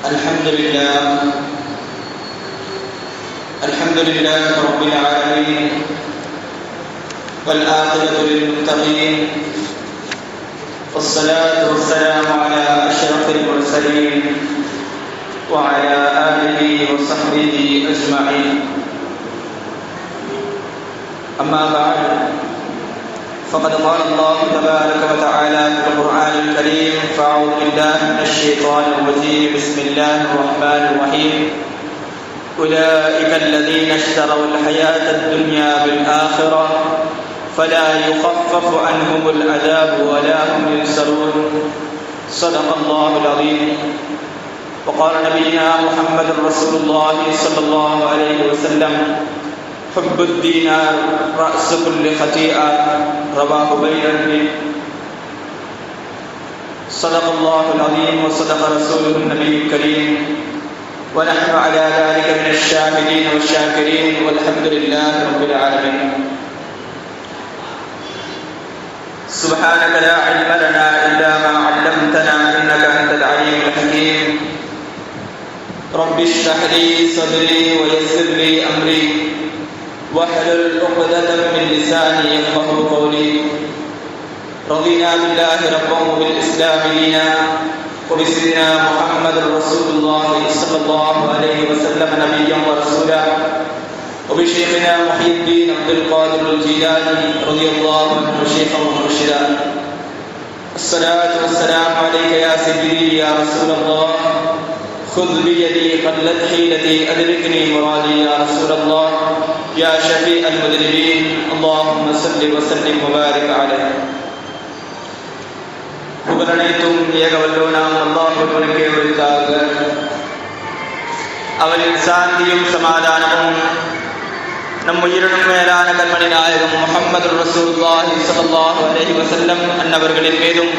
الحمد لله رب العالمين والعاقبة للمتقين والصلاة والسلام على أشرف المرسلين وعلى آله وصحبه أجمعين. أما بعد، فقد قال الله تبارك وتعالى في القرآن الكريم: فأعوذ بالله من الشيطان الرجيم. بسم الله الرحمن الرحيم. أولئك الذين اشتروا الحياة الدنيا بالآخرة فلا يخفف عنهم العذاب ولا هم ينصرون. صدق الله العظيم. وقال نبينا محمد رسول الله صلى الله عليه وسلم: حب الدينار رأس كل خطيئة. رواه بيهقي. صدق الله العظيم وصدق رسوله النبي الكريم، ونحن على ذلك من الشاهدين والشاكرين، والحمد لله رب العالمين. سبحانك لا علم لنا إلا ما علمتنا إنك أنت العليم الحكيم. رب اشرح لي صدري ويسر لي أمري واحلل عقدة من لساني يفقهوا قولي. رضينا بالله ربا وبالإسلام دينا وبسيدنا محمد رسول الله صلى الله عليه وسلم نبيا ورسولا، وبشيخنا محي الدين عبد القادر الجيلاني رضي الله عنه شيخا ومرشدا. الصلاة والسلام عليك يا سيدي يا رسول الله. خذ بيدي قلت حيلتي أدركني مرادي يا رسول الله. يا شفيع المذنبين اللهم صل وسلم وبارك عليه. புகழனைத்தும் ஏகவல்லோனாம் அல்லாஹ் ஒருவனுக்கே உரித்தாக. அவனின் சாந்தியும் சமாதானமும் நம் உயிரினும் மேலான கண்மணி நாயகம் முஹம்மது ரசூலுல்லாஹி ஸல்லல்லாஹு அலைஹி வஸல்லம் அன்னவர்களின் மீதும்,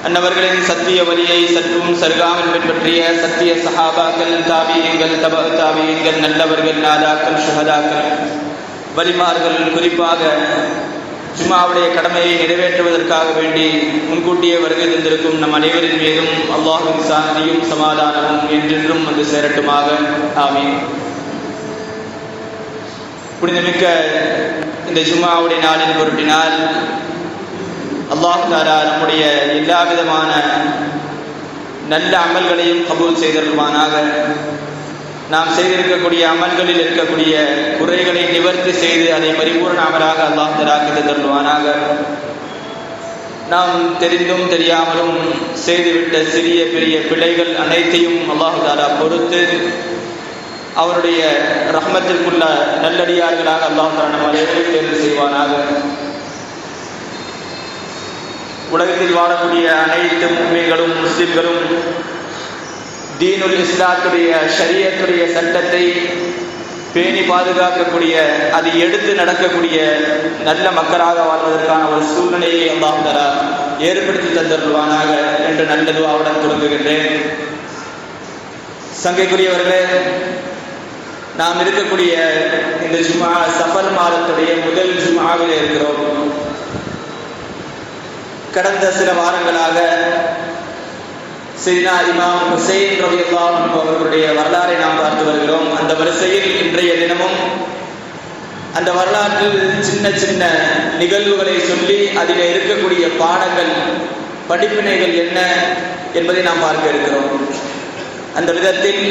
அன்னவர்களின் சத்திய வழியை சற்றும் சருகாமல் பின்பற்றிய சத்திய சஹாபாக்கள், தாபீயங்கள், தபஅ தாபீயங்கள், நல்லவர்கள், நாதாக்கள், ஷுஹதாக்கள், வலிமார்கள், குறிப்பாக ஜும்ஆவுடைய கடமையை நிறைவேற்றுவதற்காக வேண்டி முன்கூட்டியே வருகை தந்திருக்கும் நம் அனைவரின் மீதும் அல்லாஹ்வின் சாந்தியும் சமாதானமும் என்றென்றும் வந்து சேரட்டுமாக. ஆமீன். புனிதமிக்க இந்த ஜும்ஆவுடைய நாளின் பொருட்டினால் அல்லாஹ் தஆலா நம்முடைய எல்லா விதமான நல்ல அமல்களையும் கபூல் செய்தருள்வானாக. நாம் செய்திருக்கக்கூடிய அமல்களில் இருக்கக்கூடிய குறைகளை நிவர்த்தி செய்து அதை பரிபூர்ண அமலாக அல்லாஹ் தஆலா ஆக்கி தருள்வானாக. நாம் தெரிந்தும் தெரியாமலும் செய்துவிட்ட சிறிய பெரிய பிழைகள் அனைத்தையும் அல்லாஹ் தஆலா பொறுத்து அவருடைய ரஹ்மத்திற்குள்ள நல்லடியார்களாக அல்லாஹ் தஆலா நம்ம அனைவரையும் தேர்வு செய்வானாக. உலகத்தில் வாழக்கூடிய அனைத்து முஸ்லிம்களும் முஸ்லிம்களும் தீனுல் இஸ்லாத்துடைய ஷரியத்துடைய சட்டத்தை பேணி பாதுகாக்கக்கூடிய, அதை எடுத்து நடக்கக்கூடிய நல்ல மக்களாக வாழ்வதற்கான ஒரு சூழ்நிலையை அல்லாஹ் தஆலா ஏற்படுத்தி தந்தருள்வானாக என்று நல்ல துஆவுடன் தொடங்குகின்றேன். சங்கைக்குரியவர்களே, நாம் இருக்கக்கூடிய இந்த ஜும்ஆ சஃபர் மாதத்துடைய முதல் ஜும்ஆவில் இருக்கிறோம். கடந்த சில வாரங்களாக சையதுனா இமாம் ஹுசைன் ரலியல்லாஹு அன்ஹு அவர்களுடைய வரலாறை நாம் பார்த்து வருகிறோம். அந்த வரிசையில் இன்றைய தினமும் அந்த வரலாற்றில் சின்ன சின்ன நிகழ்வுகளை சொல்லி அதில் இருக்கக்கூடிய பாடங்கள், படிப்பினைகள் என்ன என்பதை நாம் பார்க்க இருக்கிறோம். அந்த விதத்தில்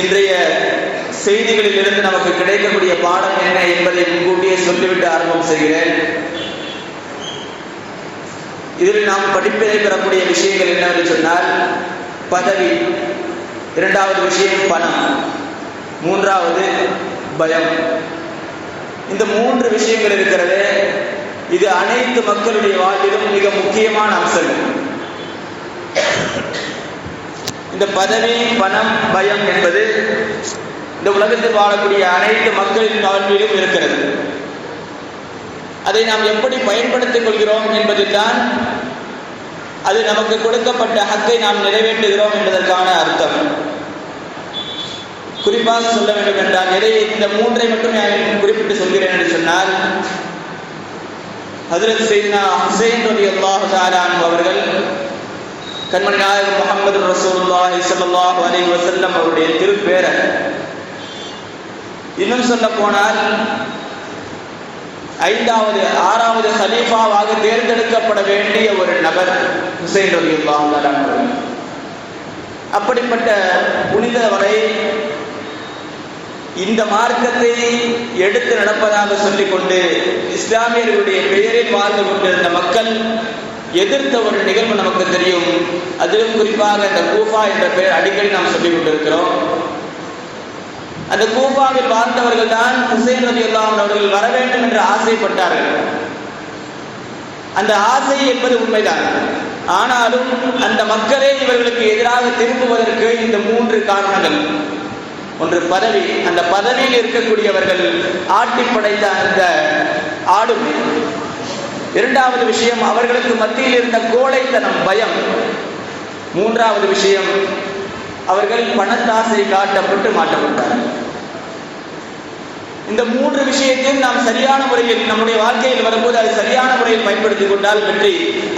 இன்றைய செய்திகளில் இருந்து நமக்கு கிடைக்கக்கூடிய பாடம் என்ன என்பதை முன்கூட்டியே சொல்லிவிட்டு ஆரம்பம் செய்கிறேன். இதில் நாம் படிப்பினை பெறக்கூடிய விஷயங்கள் என்னவென்று சொன்னால், பதவி, இரண்டாவது விஷயம் பணம், மூன்றாவது பயம். இந்த மூன்று விஷயங்கள் இருக்கிறது. இது அனைத்து மக்களுடைய வாழ்விலும் மிக முக்கியமான அம்சங்கள். இந்த பதவி, பணம், பயம் என்பது இந்த உலகத்தில் வாழக்கூடிய அனைத்து மக்களின் வாழ்விலும் இருக்கிறது. அதை நாம் எப்படி பயன்படுத்திக் கொள்கிறோம் என்பதுதான் அது நமக்கு கொடுக்கப்பட்ட ஹக்கை நாம் நிறைவேற்றுகிறோம் என்பதற்கான அர்த்தம். குறிப்பாக சொல்ல வேண்டும் என்றால், இந்த மூன்றை மட்டும் நான் குறிப்பிட்டு சொல்கிறேன் என்று சொன்னால், ஹஜ்ரத் சையதுனா ஹுசைன் ரலியல்லாஹு தஆலா அன்ஹு அவர்கள் கண்மணி நாயகம் முஹம்மது ரசூலுல்லாஹி ஸல்லல்லாஹு அலைஹி வஸல்லம் அவருடைய திருப்பேரர். இன்னும் சொல்ல போனால் 5வது 6வது கலீஃபாவாக தேர்ந்தெடுக்கப்பட வேண்டிய ஒரு நபர் ஹுசைன் ரலியல்லாஹு அன்ஹு. அப்படிப்பட்ட புனிதவரை இந்த மார்க்கத்தை எடுத்து நடப்பதாக சொல்லிக்கொண்டு இஸ்லாமியர்களுடைய பெயரில் வாழ்ந்து கொண்டிருந்த மக்கள் எதிர்த்த ஒரு நிகழ்வு நமக்கு தெரியும். அதிலும் குறிப்பாக இந்த கூஃபா என்ற பெயர் அடிக்கடி நாம் சொல்லிக் கொண்டிருக்கிறோம். அந்த கூஃபாவில் வாழ்ந்தவர்கள் தான் ஹுசைன் ரலியல்லாஹு அன்ஹு அவர்கள் வர வேண்டும் என்று ஆசைப்பட்டார்கள். அந்த ஆசை என்பது உண்மைதான். ஆனாலும் அந்த மக்களே இவர்களுக்கு எதிராக திரும்புவதற்கு இந்த 3 காரணங்கள். ஒன்று பதவி, அந்த பதவியில் இருக்கக்கூடியவர்கள் ஆட்டி படைத்த அந்த ஆளுமை. 2வது விஷயம் அவர்களுக்கு மத்தியில் இருந்த கோழைத்தனம், பயம். 3வது விஷயம் அவர்கள் பணத்தாசை காட்டப்பட்டு மாட்டப்பட்டார்கள். இந்த 3 விஷயத்தையும் நாம் சரியான முறையில் நம்முடைய வாழ்க்கையில் வரும்போது அது சரியான முறையில் பயன்படுத்திக் கொண்டால் வெற்றி.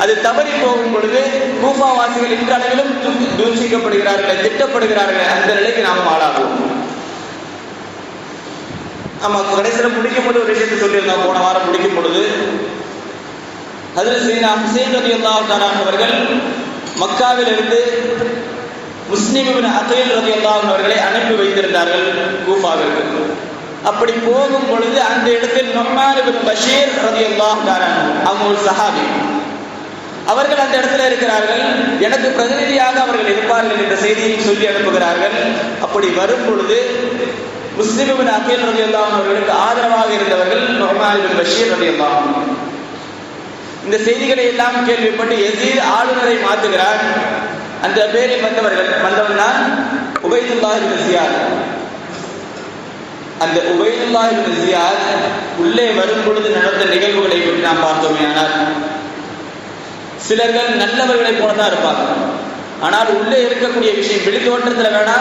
அது தவறி போகும் பொழுது கூஃபாவாசிகள் இன்றளவிலும் தூஷிக்கப்படுகிறார்கள், திட்டப்படுகிறார்கள். அந்த நிலைக்கு நாம் ஆளாகுவோம். நம்ம கடைசியில் முடிக்கும் போது ஒரு விஷயத்தை சொல்லியிருந்தோம். போன வாரம் முடிக்கும் பொழுது ஹஜ்ரத் சையதுனா ஹுசைன் ரலியல்லாஹு தஆலா அவர்கள் மக்காவில் இருந்து முஸ்லிம் இப்னு அகீல் ரலியல்லாஹு அன்ஹு அவர்களை அனுப்பி வைத்திருந்தார்கள் கூஃபாவிற்கு. அப்படி போகும் பொழுது அந்த இடத்தில் நுஅமான் இப்னு பஷீர் ரலியல்லாஹு தஆலா அவங்க ஒரு சஹாபி, அவர்கள் அந்த இடத்துல இருக்கிறார்கள். எனக்கு பிரதிநிதியாக அவர்கள் இருப்பார்கள் என்ற செய்தியை சொல்லி அனுப்புகிறார்கள். அப்படி வரும் பொழுது முஸ்லிம் இப்னு அகீல் ரலியல்லாஹு அன்ஹு அவர்களுக்கு ஆதரவாக இருந்தவர்கள் நுஅமான் இப்னு பஷீர் ரலியல்லாஹு அன்ஹு. இந்த செய்திகளை எல்லாம் கேள்விப்பட்டு யஸீத் ஆளுநரை மாற்றுகிறார். அந்த பேரில் வந்தவர்கள் தான் உபைதுல்லாஹ் இப்னு ஜியாத். அந்த உபைதுல்லாஹ் இப்னு ஜியாத் உள்ளே வரும் பொழுது நடந்த நிகழ்வுகளை பற்றி நாம் பார்த்தோமே. ஆனால் சிலர்கள் நல்லவர்களை போலதான் இருப்பாங்க. ஆனால் உள்ளே இருக்கக்கூடிய விஷயம் வெளி தோற்றத்தில் வேணா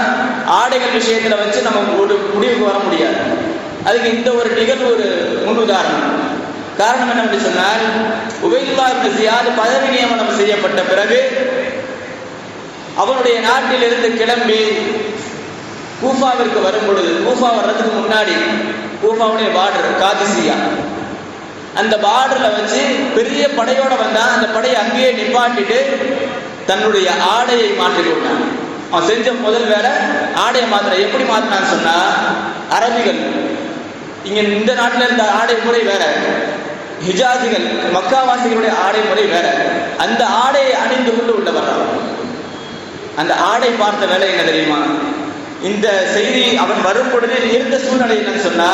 ஆடைகள் விஷயத்துல வச்சு நம்ம ஒரு முடிவுக்கு வர முடியாது. அதுக்கு இந்த ஒரு நிகழ்வு ஒரு முன் உதாரணம். காரணம் என்னவென்று சொன்னால், உபைதுல்லாஹ் இப்னு ஜியாத் பதவி நியமனம் செய்யப்பட்ட பிறகு அவனுடைய நாட்டில் இருந்து கிளம்பி கூஃபாவிற்கு வரும் பொழுது, கூஃபா வர்றதுக்கு முன்னாடி கூஃபாவுடைய பார்டர் காதிசியா, அந்த பார்டர்ல வச்சு பெரிய படையோட வந்தா அந்த படையை அங்கேயே நிப்பாட்டிட்டு தன்னுடைய ஆடையை மாற்றிக்கொண்டான். அவன் செஞ்ச முதல் வேலை ஆடையை மாத்திர. எப்படி மாத்தினான்னு சொன்னா, அரபிகள் இங்க இந்த நாட்டில் இருந்த ஆடை முறை வேற, ஹிஜாசிகள் மக்காவாசிகளுடைய ஆடை முறை வேற. அந்த ஆடையை அணிந்து கொண்டு உள்ள வர்றான். அந்த ஆடை பார்த்த வேலை என்ன தெரியுமா? இந்த செய்தி அவன் வரும் பொழுது இருந்த சூழ்நிலை என்னன்னு சொன்னா,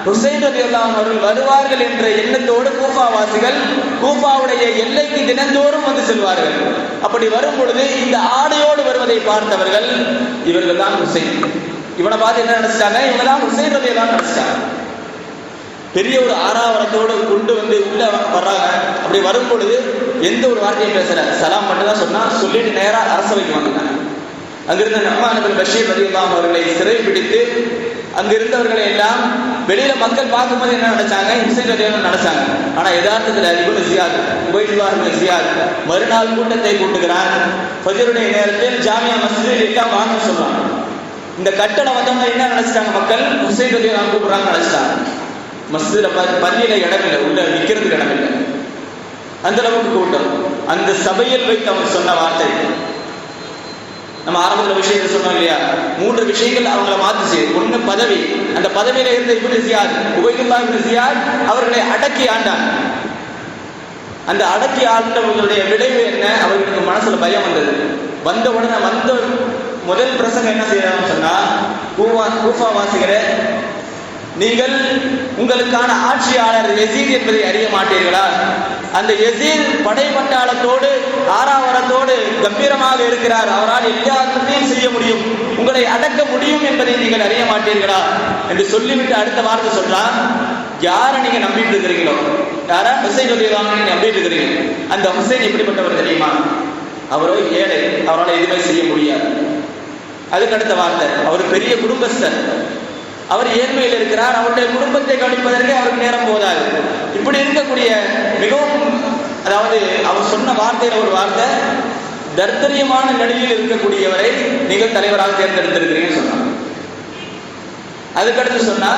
ஹுசைன் ரலியல்லாஹு அன்ஹு அவர்கள் வருவார்கள் என்ற எண்ணத்தோடு கூஃபாவாசிகள் கூஃபாவுடைய எல்லைக்கு தினந்தோறும் வந்து செல்வார்கள். அப்படி வரும் பொழுது இந்த ஆடையோடு வருவதை பார்த்தவர்கள் இவர்கள் தான் ஹுசைன். இவனை பார்த்து என்ன நினைச்சிட்டாங்க? இவங்க தான் ஹுசைன் ரலியல்லாஹு நினைச்சிட்டாங்க. பெரிய ஒரு ஆறாவரத்தோடு கொண்டு வந்து உள்ள வர்றாங்க. அப்படி வரும் பொழுது எந்த ஒரு வார்த்தையும் பேசல, சலாம் மட்டும் தான் சொன்னா. சொல்லிட்டு நேரா அரசவைக்கு வந்துட்டாங்க. அங்கிருந்த நுஅமான் இப்னு பஷீர் ரலியல்லாஹு அன்ஹு அவர்களை சிறை பிடித்து அங்கிருந்தவர்களை எல்லாம் வெளியில மக்கள் பார்க்கும்போது என்ன நினைச்சாங்க? ஹுசைன் ரலியல்லாஹு அன்ஹு நினைச்சாங்க. ஆனா யதார்த்தத்தில் இப்னு ஜியாத், உபைதுல்லாஹ் இப்னு ஜியாத் மறுநாள் கூட்டத்தை கூட்டுகிறான். ஃபஜ்ருடைய நேரத்தில் ஜாமியா மஸ்ஜிதில் எல்லாம் வாங்க சொல்றாங்க. இந்த கட்டளை வந்தவங்க என்ன நினைச்சிட்டாங்க? மக்கள் ஹுசைன் ரலியல்லாஹு அன்ஹு கூப்பிடுறாங்க நினைச்சிட்டாங்க. மஸ்ஜிதுல பள்ளியில இடம் இல்லை, உள்ள நிக்கிறதுக்கு இடம் இல்லை. அந்த அளவுக்கு கூட்டம். அந்த சபையில் வைத்து அவன் சொன்ன வார்த்தை, நம்ம ஆரம்பத்தில் விஷயத்தை சொன்னோம் இல்லையா? 3 விஷயங்கள் அவங்களை மாத்துச்சு. ஒண்ணு பதவி. அந்த பதவியில இருந்த இப்னு ஜியாத், உபைதுல்லாஹ் இப்னு ஜியாத் அவர்களை அடக்கி ஆண்டான். அந்த அடக்கி ஆண்டவர்களுடைய விளைவு என்ன? அவர்களுக்கு மனசுல பயம் வந்தது. வந்த உடனே வந்த முதல் பிரசங்கம் என்ன செய்யறாங்கன்னு சொன்னா, கூஃபாவாசிகளே, நீங்கள் உங்களுக்கான ஆட்சியாளர் யஸீத் என்பதை அறிய மாட்டீர்களா? அந்த யஸீத் படை பட்டாளத்தோடு ஆறாவரத்தோடு கம்பீரமாக இருக்கிறார். அவரால் எல்லாத்தையும் செய்ய முடியும், உங்களை அடக்க முடியும் என்பதை நீங்கள் அறிய மாட்டீர்களா என்று சொல்லிவிட்டு அடுத்த வார்த்தை சொல்றான், யாரை நீங்க நம்பிட்டு இருக்கிறீங்களோ, யாரா ஹுசைன் ரலியல்லாஹு அன்ஹு நம்பிட்டு இருக்கிறீங்க, அந்த ஹுசைன் எப்படிப்பட்டவர் தெரியுமா? அவரோ ஏழை, அவரால் எதுவுமே செய்ய முடியாது. அதுக்கு அடுத்த வார்த்தை, அவர் பெரிய குடும்பஸ்தர், அவர் ஏழ்மையில் இருக்கிறார், அவருடைய குடும்பத்தை கவனிப்பதற்கு அவருக்கு நேரம் போதாது. இப்படி இருக்கக்கூடிய மிகவும், அதாவது அவர் சொன்ன வார்த்தையில ஒரு வார்த்தை, தர்தரியமான நிலையில் இருக்கக்கூடியவரை நீங்கள் தலைவராக தேர்ந்தெடுத்திருக்கிறீங்கன்னு சொன்னாங்க. அதுக்கடுத்து சொன்னா,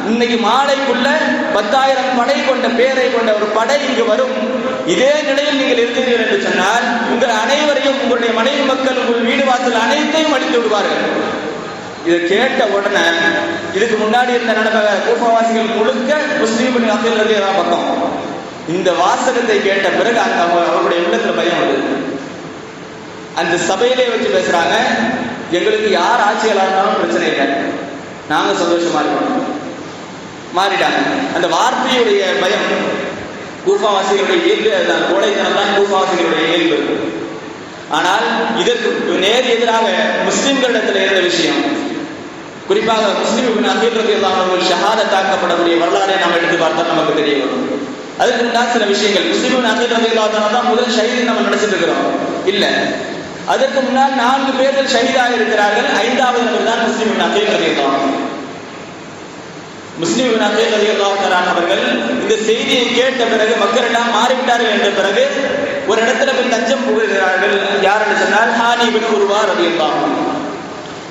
இன்னைக்கு மாலைக்குள்ள 10,000 படை கொண்ட பேரை கொண்ட ஒரு படை இங்கு வரும். இதே நிலையில் நீங்கள் இருந்தீர்கள் என்று சொன்னால் உங்கள் அனைவரையும், உங்களுடைய மனைவி மக்கள், உங்கள் வீடு வாசல் அனைத்தையும் அழித்து விடுவார்கள். இதை கேட்ட உடனே இதுக்கு முன்னாடி இருந்த கூஃபாவாசிகள் முழுக்க முஸ்லீம் அகீல் பக்கம். இந்த வாசகத்தை கேட்ட பிறகு அவருடைய உள்ளத்துல பயம் வருது. அந்த சபையிலே வச்சு பேசுறாங்க, எங்களுக்கு யார் ஆட்சியாளர் இருந்தாலும் பிரச்சனை இல்லை, நாங்க சந்தோஷமா இருக்கணும். மாறிட்டாங்க. அந்த வார்த்தையுடைய பயம் கூஃபாவாசிகளுடைய இயல்பு, அதுதான் கோடைத்தனம் தான் கூஃபாவாசிகளுடைய இயல்பு. ஆனால் இதற்கு நேர் எதிராக முஸ்லிம்களிடத்தில் இருந்த விஷயம், குறிப்பாக முஸ்லிம் அகீல் ரலியல்லாஹு அன்ஹு ஷஹாதத்தாக்கப்படக்கூடிய வரலாறை நாம் எடுத்து பார்த்தால் நமக்கு தெரிய வரும். அதுக்கு முன்னால் சில விஷயங்கள், முஸ்லிம் அகீல் ரலியல்லாஹு அன்ஹு தான் முதல் ஷஹீத் நம்ம நினைச்சிட்டு இருக்கிறோம். இல்ல, அதற்கு முன்னால் 4 பேர்கள் ஷஹீதாக இருக்கிறார்கள். 5வது நபர் தான் முஸ்லிம் அகீல் ரலியல்லாஹு அன்ஹு. முஸ்லிம் அகீல் ரலியல்லாஹு அன்ஹு அவர்கள் இந்த செய்தியை கேட்ட பிறகு மக்கள் எல்லாம் மாறிவிட்டார்கள் என்ற பிறகு ஒரு இடத்துல போய் தஞ்சம் புகுகிறார்கள். யார் என்று சொன்னால் ஹானி இப்னு உர்வா ரலியல்லாஹு அன்ஹு.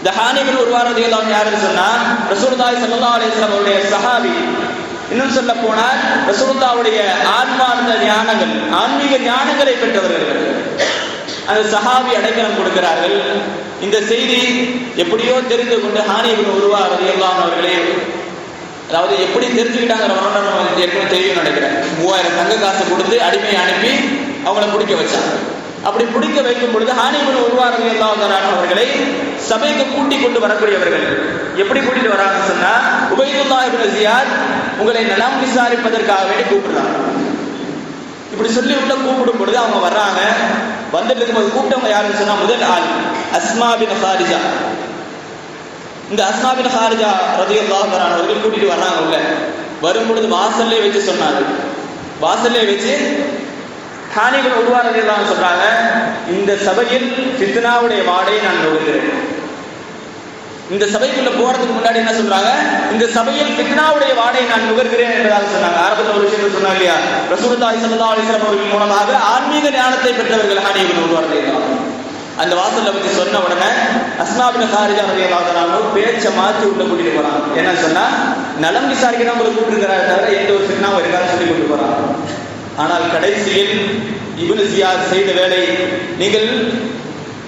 இந்த ஹானி இப்னு உர்வா ரலியல்லாஹு அன்ஹு யாருன்னு சொன்னா ரசூலுல்லாஹி ஸல்லல்லாஹு அலைஹி வஸல்லம் அவருடைய சஹாபி. இன்னும் சொல்ல போனால் ரசூலுல்லாஹ்வுடைய ஆன்மார்ந்த ஞானங்கள், ஆன்மீக ஞானங்களை பெற்றவர்கள். அந்த சஹாபி அடைக்கலம் கொடுக்கிறார்கள். இந்த செய்தி எப்படியோ தெரிந்து கொண்டு ஹானி இப்னு உர்வா ரலியல்லாஹு அன்ஹு அவர்களே, அதாவது எப்படி தெரிஞ்சுக்கிட்டாங்கிற வரலாறு ஏற்கனவே தெரியும் நினைக்கிறேன். 3000 தங்க காசு கொடுத்து அடிமையை அனுப்பி அவங்கள பிடிக்க வச்சாங்க. அப்படி பிடிக்க வைக்கும் பொழுது ஹானி இப்னு உர்வா ரலியல்லாஹு அன்ஹு அவர்களை சபைக்கு கூட்டி கொண்டு வரக்கூடியவர்கள் எப்படி கூட்டிட்டு வராங்கன்னு சொன்னா, உபைதுல்லாஹ் இப்னு ஜியாத் உங்களை நலம் விசாரிப்பதற்காக வேண்டி கூப்பிடுறாங்க. இப்படி சொல்லி உள்ள கூப்பிடும் பொழுது அவங்க வர்றாங்க. வந்துட்டு இருக்கும்போது கூப்பிட்டவங்க யாருன்னு சொன்னா முதல் ஆள் அஸ்மா பின் ஹாரிஜா. இந்த அஸ்மா பின் ஹாரிஜா ரலியல்லாஹு அன்ஹு அவர்கள் கூட்டிட்டு வர்றாங்க. உள்ள வரும்பொழுது வாசல்லே வச்சு சொன்னாங்க. வாசல்லே வச்சு ஹானி இப்னு உர்வா ரலியல்லாஹு அன்ஹு சொல்றாங்க, இந்த சபையில் ஃபித்னாவுடைய வாடையை நான் நுகர்கிறேன். இந்த சபைக்குள்ள போறதுக்கு முன்னாடி என்ன சொல்றாங்க, இந்த சபையில் ஃபித்னாவுடைய வாடையை நான் நுகர்கிறேன் என்பதாக சொன்னாங்க. ஆரம்பத்தில் ஒரு விஷயம் சொன்னாங்க இல்லையா, ரசூலுல்லாஹி ஸல்லல்லாஹு அலைஹி வஸல்லம் அவர்கள் மூலமாக ஆன்மீக ஞானத்தை பெற்றவர்கள் ஹானி இப்னு உர்வா ரலியல்லாஹு அன்ஹு. அந்த வாசல்ல பத்தி சொன்ன உடனே அஸ்மா பின் ஹாரிஜா ரலியல்லாஹு அன்ஹு பேச்சை மாற்றி உள்ள கூட்டிட்டு போறாங்க. என்ன சொன்னா, நலம் விசாரிக்க தான் உங்களுக்கு கூப்பிட்டுருக்கிறாரு தவிர எந்த ஒரு ஃபித்னாவும் இருக்கான்னு சொல்லி கூப்பிட்டு போறாங்க. ஆனால் கடைசியில் இப்னு ஜியாத் செய்த வேலை, நீங்கள்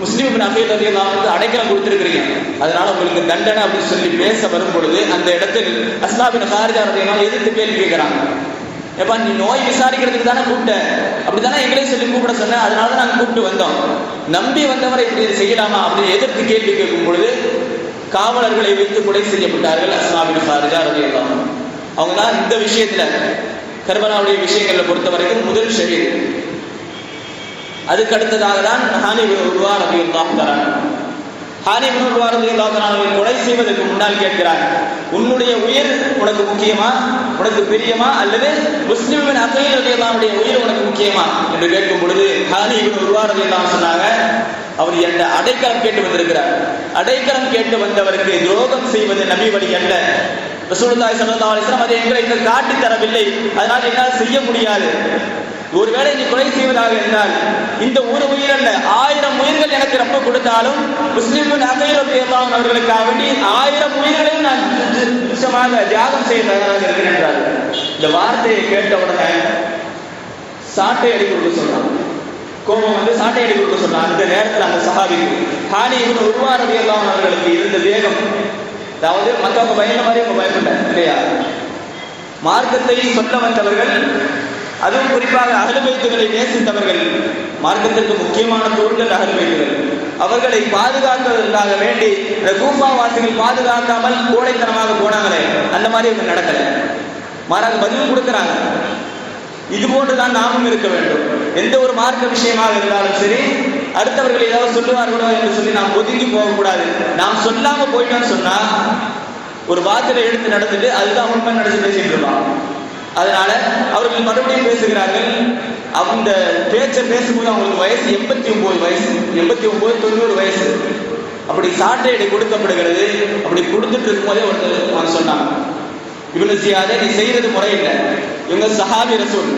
முஸ்லிம் இப்னு அகீல் ரலியல்லாஹு அன்ஹு அடைக்கலம் கொடுத்திருக்கிறீங்க, அதனால உங்களுக்கு தண்டனை அப்படின்னு சொல்லி பேச வரும் பொழுது அந்த இடத்தில் அஸ்மா பின் ஹாரிஜா ரலியல்லாஹு அன்ஹு எதிர்த்து கேள்வி கேட்கிறாங்க. ஏப்பா, நீ நோய் விசாரிக்கிறதுக்கு தானே கூப்பிட்ட, அப்படித்தானே எங்களே சொல்லி கூப்பிட சொன்ன, அதனால தான் நாங்கள் கூப்பிட்டு வந்தோம், நம்பி வந்தவரை இப்படி செய்யலாமா அப்படின்னு எதிர்த்து கேள்வி கேட்கும் பொழுது காவலர்களை வைத்து கொலை செய்யப்பட்டார்கள் அஸ்மா பின் ஹாரிஜா ரலியல்லாஹு அன்ஹு. அவங்க தான் இந்த விஷயத்துல கர்பலாவுடைய விஷயங்களை பொறுத்த வரைக்கும் முதல் ஷஹீத். அதுக்கு அடுத்ததாக தான் ஹானி இப்னு உர்வா ரலியல்லாஹு அன்ஹு. ஹானி இப்னு உர்வா ரலியல்லாஹு அன்ஹு கொலை செய்வதற்கு முன்னால் கேட்கிறார், உன்னுடைய உயிர் உனக்கு முக்கியமா, உனக்கு பிரியமா, அல்லது முஸ்லிம் இப்னு அகீல் ரலியல்லாஹு அன்ஹுடைய உயிர் உனக்கு முக்கியமா என்று கேட்கும் பொழுது ஹானி இப்னு உர்வா ரலியல்லாஹு அன்ஹு சொன்னாங்க, அவர் என்ற அடைக்கலம் கேட்டு வந்திருக்கிறார். அடைக்கலம் கேட்டு வந்தவருக்கு துரோகம் செய்வது நபி வழி அல்ல. ரசூலுல்லாஹி ஸல்லல்லாஹு அலைஹி வஸல்லம் அதை எங்களுக்கு காட்டி தரவில்லை, அதனால் என்னால் செய்ய முடியாது. ஒருவேளை நீ கொலை செய்வதாக இருந்தால் இந்த ஒரு உயிர் அல்ல, 1000 உயிர்கள் எனக்கு ரொம்ப கொடுத்தாலும் முஸ்லிம் அகீல் ரலியல்லாஹு அன்ஹு அவர்களுக்காக வேண்டி 1000 உயிர்களையும் நான் நிச்சயமாக தியாகம் செய்ய தயாராக இருக்கிறேன் என்றார். இந்த வார்த்தையை கேட்ட உடனே சாட்டை அடி கொடுக்க சொன்னான். கோபம் வந்து சாட்டை அடி கொடுக்க சொன்னான். அந்த நேரத்தில் அந்த சஹாபிக்கு ஹானி இப்னு உர்வா ரலியல்லாஹு அன்ஹு அவர்களுக்கு இருந்த வேகம், அதாவது மற்றவங்க பயந்த மாதிரி அவங்க பயப்பட்டாங்க இல்லையா. மார்க்கத்தை சொல்ல வந்தவர்கள், அதுவும் குறிப்பாக அஹ்லுல் பைத்துகளை நேசித்தவர்கள், மார்க்கத்திற்கு முக்கியமான தூண்கள் அஹ்லுல் பைத்துகள், அவர்களை பாதுகாக்கிறதுக்காக வேண்டி இந்த கூஃபா வாசிகள் பாதுகாக்காமல் கோடைத்தனமாக போனாங்களே, அந்த மாதிரி இவங்க நடக்கல. மாறாக பதில் கொடுக்கிறாங்க. இது போன்றுதான் நாமும் இருக்க வேண்டும். எந்த ஒரு மார்க்க விஷயமாக இருந்தாலும் சரி, அடுத்தவர்கள் ஏதாவது சொல்லுவார்களோ என்று சொல்லி நாம் ஒதுங்கி போகக்கூடாது. நாம் சொல்லாம போயிட்டோம்னு சொன்னா ஒரு வார்த்தையை எடுத்து நடந்துட்டு அதுதான் உண்மை நடந்து பேசிட்டு இருப்பாங்க. அதனால அவர்கள் மறுபடியும் பேசுகிறார்கள். அந்த பேச்சை பேசும்போது அவங்களுக்கு வயசு 89 வயசு, 89 90 வயசு. அப்படி சாட்டையடை கொடுக்கப்படுகிறது. அப்படி கொடுத்துட்டு இருக்கும்போதே ஒருத்தர் சொன்னாங்க, இப்னு ஜியாத் நீ செய்யறது முறையில்லை, இவங்க சஹாபி ரசூல்,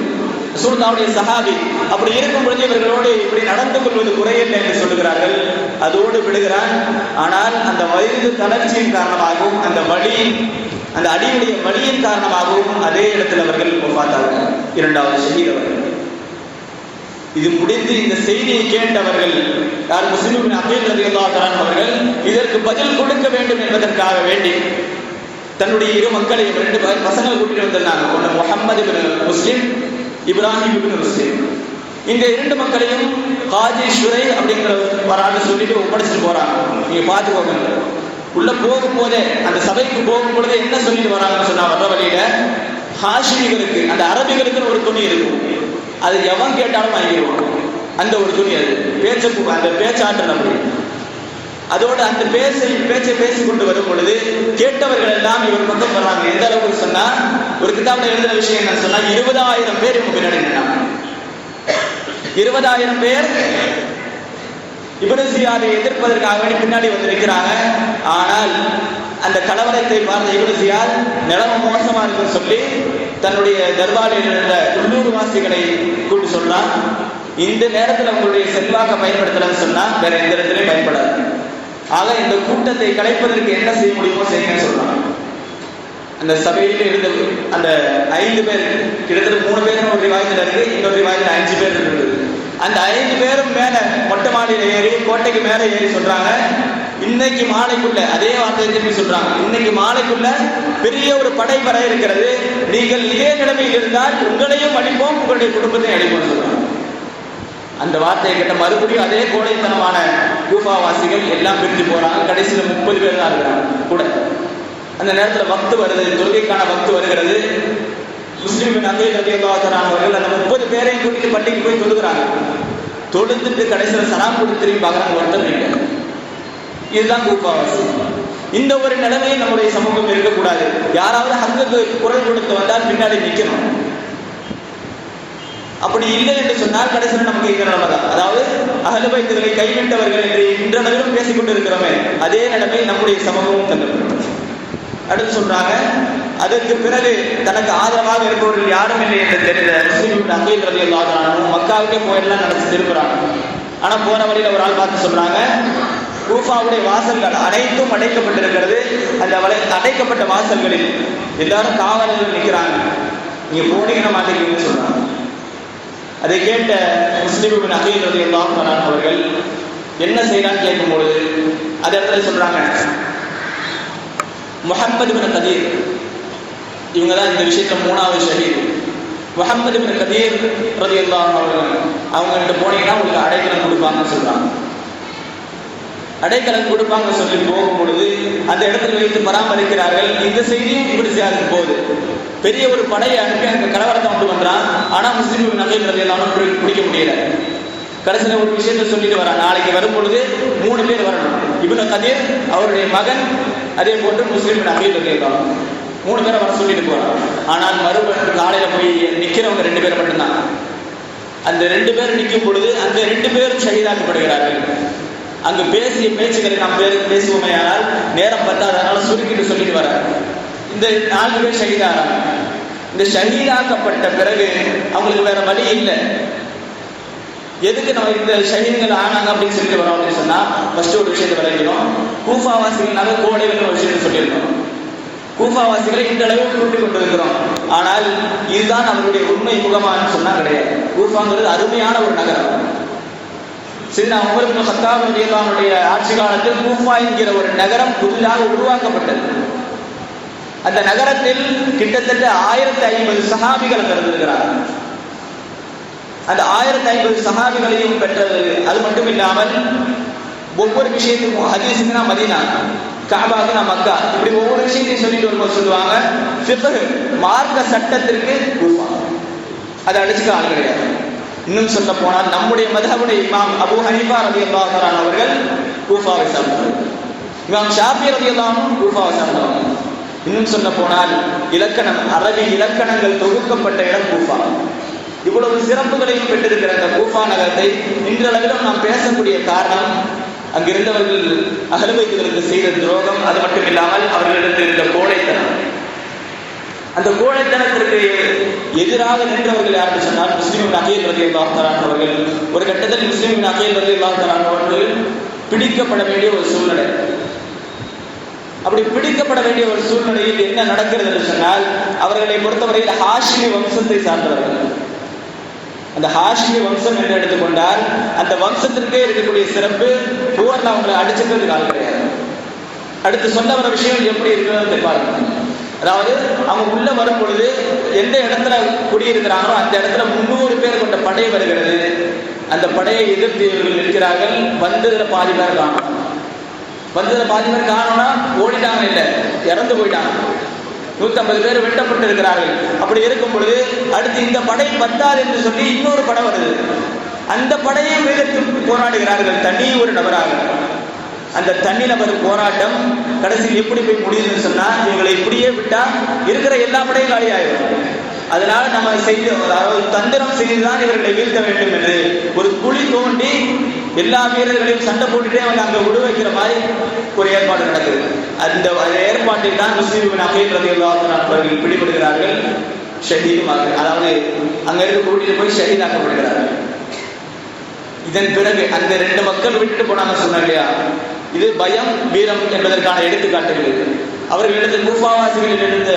ரசூலுல்லாஹ்வுடைய சஹாபி. அப்படி இருக்கும் பொழுது இவர்களோடு இப்படி நடந்து கொள்வது குறையில்லை என்று சொல்லுகிறார்கள். அதோடு விடுகிறான். ஆனால் அந்த வயது தளர்ச்சியின் காரணமாகவும் அந்த வலி, அந்த அடியுடைய வலியின் காரணமாகவும் அதே இடத்தில் அவர்கள் பார்த்தார்கள். இரண்டாவது ஷஹீத் அவர்கள். இது முடிந்து இந்த செய்தியை கேட்டவர்கள் யார்? முஸ்லிம் இப்னு அகீல் ரலியல்லாஹு அன்ஹு அவர்கள் இதற்கு பதில் கொடுக்க வேண்டும் என்பதற்காக வேண்டி தன்னுடைய இரு மக்களை, ரெண்டு பசங்களை கூட்டிட்டு வந்திருந்தாங்க. ஒன்று முஹம்மது இப்னு முஸ்லிம், இப்ராஹிம் இப்னு முஸ்லிம். இந்த இரண்டு மக்களையும் காஜி ஷுரை அப்படிங்கிற வரான்னு சொல்லிட்டு ஒப்படைச்சிட்டு போறாங்க. நீங்க பார்த்துக்கோங்க. உள்ள போகும் போதே, அந்த சபைக்கு போகும் பொழுதே என்ன சொல்லிட்டு வராங்கன்னு சொன்னா, வர்ற வழியில ஹாஷிமிகளுக்கு, அந்த அரபிகளுக்குன்னு ஒரு துணி இருக்கும், அது எவன் கேட்டாலும் வாங்கிடுவான். அந்த ஒரு துணி, அது அந்த பேச்சாற்றல் அப்படி. அதோடு அந்த பேச்சை பேசிக் கொண்டு வரும் பொழுது கேட்டவர்கள் எல்லாம் இவர் பக்கம் வர்றாங்க. எந்த அளவுக்கு சொன்னா, ஒரு கிதாபில் எழுதின விஷயம் என்னன்னு சொன்னா, 20,000 பேர் இவங்க பின்னாடி நின்னாங்க. 20,000 பேர் இப்னு ஜியாதை எதிர்ப்பதற்காக வேண்டி பின்னாடி வந்து நிற்கிறாங்க. ஆனால் அந்த கலவரத்தை பார்த்த இப்னு ஜியாத் நிலைமை மோசமா இருக்குன்னு சொல்லி தன்னுடைய தர்பாரில் இருந்த உள்ளூர்வாசிகளை கூட்டு சொன்னான், இந்த நேரத்தில் உங்களுடைய செல்வாக்க பயன்படுத்தலன்னு சொன்னா வேற எந்த இடத்துலையும் பயன்படாது. ஆக இந்த கூட்டத்தை கலைப்பதற்கு என்ன செய்ய முடியுமோ செய்யுங்கன்னு சொல்றான். அந்த சபையில் இருந்த அந்த 5 பேர், கிட்டத்தட்ட 3 பேரும் ஒரு ரிவாயத்தில் இருக்கு, இன்னொரு ரிவாயத்தில் 5 பேர் இருந்தது. அந்த 5 பேரும் மேல மொட்டை மாடியில் ஏறி, கோட்டைக்கு மேல ஏறி சொல்றாங்க, இன்னைக்கு மாலைக்குள்ள, அதே வார்த்தையை திரும்பி சொல்றாங்க, இன்னைக்கு மாலைக்குள்ள பெரிய ஒரு படை வர இருக்கிறது, நீங்கள் இதே நிலைமையில் இருந்தால் உங்களையும் அழிப்போம், உங்களுடைய குடும்பத்தையும் அழிப்போம் சொல்றாங்க. அந்த வார்த்தையை கேட்ட மறுபடியும் அதே கோடைத்தனமான கூஃபாவாசிகள் எல்லாம் பிரிஞ்சு போறாங்க. கடைசியில் 30 பேர் தான் இருக்கிறாங்க கூட. அந்த நேரத்தில் வக்து வருது, தொழுகைக்கான வக்து வருகிறது. முஸ்லிம் இப்னு அகீல் ரலியல்லாஹு அன்ஹு அவர்கள் அந்த 30 பேரையும் கூட்டிட்டு பள்ளிக்கு போய் தொழுகிறாங்க. தொழுந்துட்டு கடைசியில் சலாம் கொடுத்து திரும்பி பார்க்குறாங்க, ஒருத்தர் இல்லை. இதுதான் கூஃபாவாசி. இந்த ஒரு நிலைமையை நம்முடைய சமூகம் இருக்கக்கூடாது. யாராவது ஹக்குக்கு குரல் கொடுத்து வந்தால் பின்னாடி நிற்கணும். அப்படி இல்லை என்று சொன்னால் கடைசியில் நமக்கு இந்த நிலைமை தான். அதாவது அஹ்லு பைத்துகளை கைவிட்டவர்கள் என்று இன்றளவிலும் பேசிக் கொண்டு இருக்கிறோமே, அதே நிலைமை நம்முடைய சமூகமும் தந்துள்ளது. அடுத்து சொல்றாங்க, அதற்கு பிறகு தனக்கு ஆதரவாக இருப்பவர்கள் யாரும் இல்லை என்று தெரிந்த முஸ்லிம் இப்னு அகீல் ரலியல்லாஹு அன்ஹு மக்காவுக்கே போயெல்லாம் நடத்தி திரும்புறாங்க. ஆனா போற வழியில ஒரு ஆள் பார்த்து சொல்றாங்க, கூஃபாவுடைய வாசல்கள் அனைத்தும் அடைக்கப்பட்டிருக்கிறது. அந்த அடைக்கப்பட்ட வாசல்களில் எல்லாரும் காவலர்கள் நிற்கிறாங்க, நீங்க போனீங்கன்னா மாட்டீங்கன்னு சொல்றாங்க. அதை கேட்ட முஸ்லிம் இப்னு அகீல் ரலியல்லாஹு அன்ஹு அவர்கள் என்ன செய்யலான்னு கேட்கும்பொழுது அந்த இடத்துல சொல்றாங்க, முஹம்மது இப்னு கதீர், இவங்க தான் இந்த விஷயத்துல 3வது ஷஹீத். முஹம்மது இப்னு கதீர் ரலியல்லாஹு அன்ஹு அவங்க கிட்ட போனீங்கன்னா உங்களுக்கு அடைக்கலம் கொடுப்பாங்கன்னு சொல்றாங்க. அடைக்கலம் கொடுப்பாங்க சொல்லி போகும் பொழுது அந்த இடத்துல வைத்து பராமரிக்கிறார்கள். இந்த செய்தியும் இப்னு ஜியாதுக்கு போகுது. பெரிய ஒரு படையை அனுப்பி அந்த கலவரத்தை கொண்டு வந்தான். ஆனா முஸ்லிம் இப்னு அகீல் ரலியல்லாஹு அன்ஹு பிடிக்க முடியல. கடைசியில் ஒரு விஷயத்தை சொல்லிட்டு வரான், நாளைக்கு வரும் பொழுது 3 பேர் வரணும். இப்னு கதீர், அவருடைய மகன், அதே போன்று முஸ்லிம் இப்னு அகீல் ரலியல்லாஹு அன்ஹு 3 பேரை வர சொல்லிட்டு போறான். ஆனால் மறுபடியும் காலையில போய் நிக்கிறவங்க 2 பேர் மட்டும்தான். அந்த 2 பேர் நிற்கும் பொழுது அந்த 2 பேரும் ஷஹீதாக்கப்படுகிறார்கள். அங்கு பேசிய பேச்சுக்களை நாம் பேசுவோமே, ஆனால் நேரம் பத்தாதனால சுருக்கிட்டு சொல்லிட்டு வர இந்த 4 பேர் ஷஹீதாகிறாங்க. இந்த ஷஹீதாக்கப்பட்ட பிறகு அவங்களுக்கு வேற வழி இல்லை. எதுக்கு நம்ம இந்த ஷஹீதுகள் ஆனாங்க அப்படின்னு சொல்லிட்டு வரோம் அப்படின்னு சொன்னா, ஃபர்ஸ்ட் ஒரு விஷயத்தை விளைவிக்கணும். கூஃபாவாசிகள்னால கோடைகள் ஒரு விஷயத்தை சொல்லியிருக்கோம். கூஃபாவாசிகளை இந்த அளவுக்கு கூட்டிக் கொண்டிருக்கிறோம். ஆனால் இதுதான் அவருடைய உண்மை முகமானு சொன்னா கிடையாது. கூஃபாங்கிறது அருமையான ஒரு நகரம். சரி, உமர் இப்னு கத்தாப் ரலியல்லாஹு அன்ஹுடைய ஆட்சி காலத்தில் கூஃபா என்கிற ஒரு நகரம் புதிதாக உருவாக்கப்பட்டது. அந்த நகரத்தில் கிட்டத்தட்ட 1050 சஹாபிகள் பிறந்திருக்கிறார்கள். அந்த 1050 சஹாபிகளையும் பெற்றது. அது மட்டும் இல்லாமல் ஒவ்வொரு விஷயத்துக்கும் ஹதீஸுக்குனா மதீனா, கஅபாவுக்கு மக்கா, இப்படி ஒவ்வொரு விஷயத்தையும் சொல்லிட்டு வரும்போது சொல்லுவாங்க, ஃபிக்ஹ் மார்க்க சட்டத்திற்கு கூஃபா. அதை அடிச்சுக்க ஆள் கிடையாது. இன்னும் சொல்ல போனால் நம்முடைய மذهபுடைய இமாம் அபூ ஹனீஃபா ரலியல்லாஹு அன்ஹு அவர்கள் கூஃபாவை சார்ந்தவர்கள். இமாம் ஷாஃபி ரலியல்லாஹு அன்ஹு கூஃபாவை சார்ந்தவர்கள். இன்னும் சொல்ல போனால் இலக்கணம், அரபி இலக்கணங்கள் தொகுக்கப்பட்ட இடம் கூஃபா. இவ்வளவு சிறப்புகளையும் பெற்றிருக்கிற அந்த கூஃபா நகரத்தை இன்றளவிலும் நாம் பேசக்கூடிய காரணம் அங்கிருந்தவர்கள் அஹ்லு பைத்துகளுக்கு செய்த துரோகம், அது மட்டும் இல்லாமல் அவர்களிடத்தில் இருந்த கோடைத்தனம். அந்த கோழைத்தனத்திற்கு எதிராக நின்றவர்கள் யாருன்னு சொன்னால் முஸ்லிம் அகீல் ரலியல்லாஹு தஆலா அவர்கள். ஒரு கட்டத்தில் முஸ்லிம் அகீல் ரலியல்லாஹு தஆலா அவர்கள் பிடிக்கப்பட வேண்டிய ஒரு சூழ்நிலை. அப்படி பிடிக்கப்பட வேண்டிய ஒரு சூழ்நிலையில் என்ன நடக்கிறது என்று சொன்னால், அவர்களை பொறுத்தவரையில் ஹாஷிமி வம்சத்தை சார்ந்தவர்கள். அந்த ஹாஷிமி வம்சம் என்று எடுத்துக்கொண்டால் அந்த வம்சத்திற்கே இருக்கக்கூடிய சிறப்பு, போர்ல அவங்களை அடிச்சுக்கிறதுக்கு ஆள் கிடையாது. அடுத்து சொல்ல வர விஷயம் எப்படி இருக்கிறது பாருங்க. அதாவது அவங்க உள்ள வரும் பொழுது எந்த இடத்துல குடியிருக்கிறாங்களோ அந்த இடத்துல 300 பேர் கொண்ட படை வருகிறது. அந்த படையை எதிர்த்து இவர்கள் இருக்கிறார்கள். வந்ததுல பாதி பேர் காணும். வந்ததுல பாதி பேர் காணோம்னா ஓடிட்டாங்க, இல்லை இறந்து போயிட்டாங்க. 150 பேர் வெட்டப்பட்டு இருக்கிறார்கள். அப்படி இருக்கும் பொழுது அடுத்து இந்த படை பத்தாது என்று சொல்லி இன்னொரு படை வருது. அந்த படையை எதிர்த்து போராடுகிறார்கள் தனி ஒரு நபராக. அந்த தனி நபர் போராட்டம் கடைசியில் எப்படி போய் முடியுதுன்னு சொன்னா, இவங்களை இப்படியே விட்டா இருக்கிற எல்லா படையும் காலி ஆயிடும். அதனால நம்ம செய்து, அதாவது தந்திரம் செய்துதான் இவர்களை வீழ்த்த வேண்டும் என்று ஒரு குழி தோண்டி எல்லா வீரர்களையும் சண்டை போட்டுட்டே வந்து அங்க விடு வைக்கிற மாதிரி ஒரு ஏற்பாடு நடக்குது. அந்த ஏற்பாட்டில் தான் முஸ்லிம் அகீல் ரலியல்லாஹு தஆலா அவர்கள் பிடிபடுகிறார்கள், ஷஹீதுமாக, அதாவது அங்க இருந்து கூட்டிட்டு போய் ஷஹீதாக்கப்படுகிறார்கள். இதன் பிறகு அந்த 2 மக்கள் விட்டுட்டு போனாங்க சொன்ன இல்லையா, இது பயம் வீரம் என்பதற்கான எடுத்துக்காட்டுகள். அவர்களிடத்தில் கூஃபாவாசிகளில் இருந்த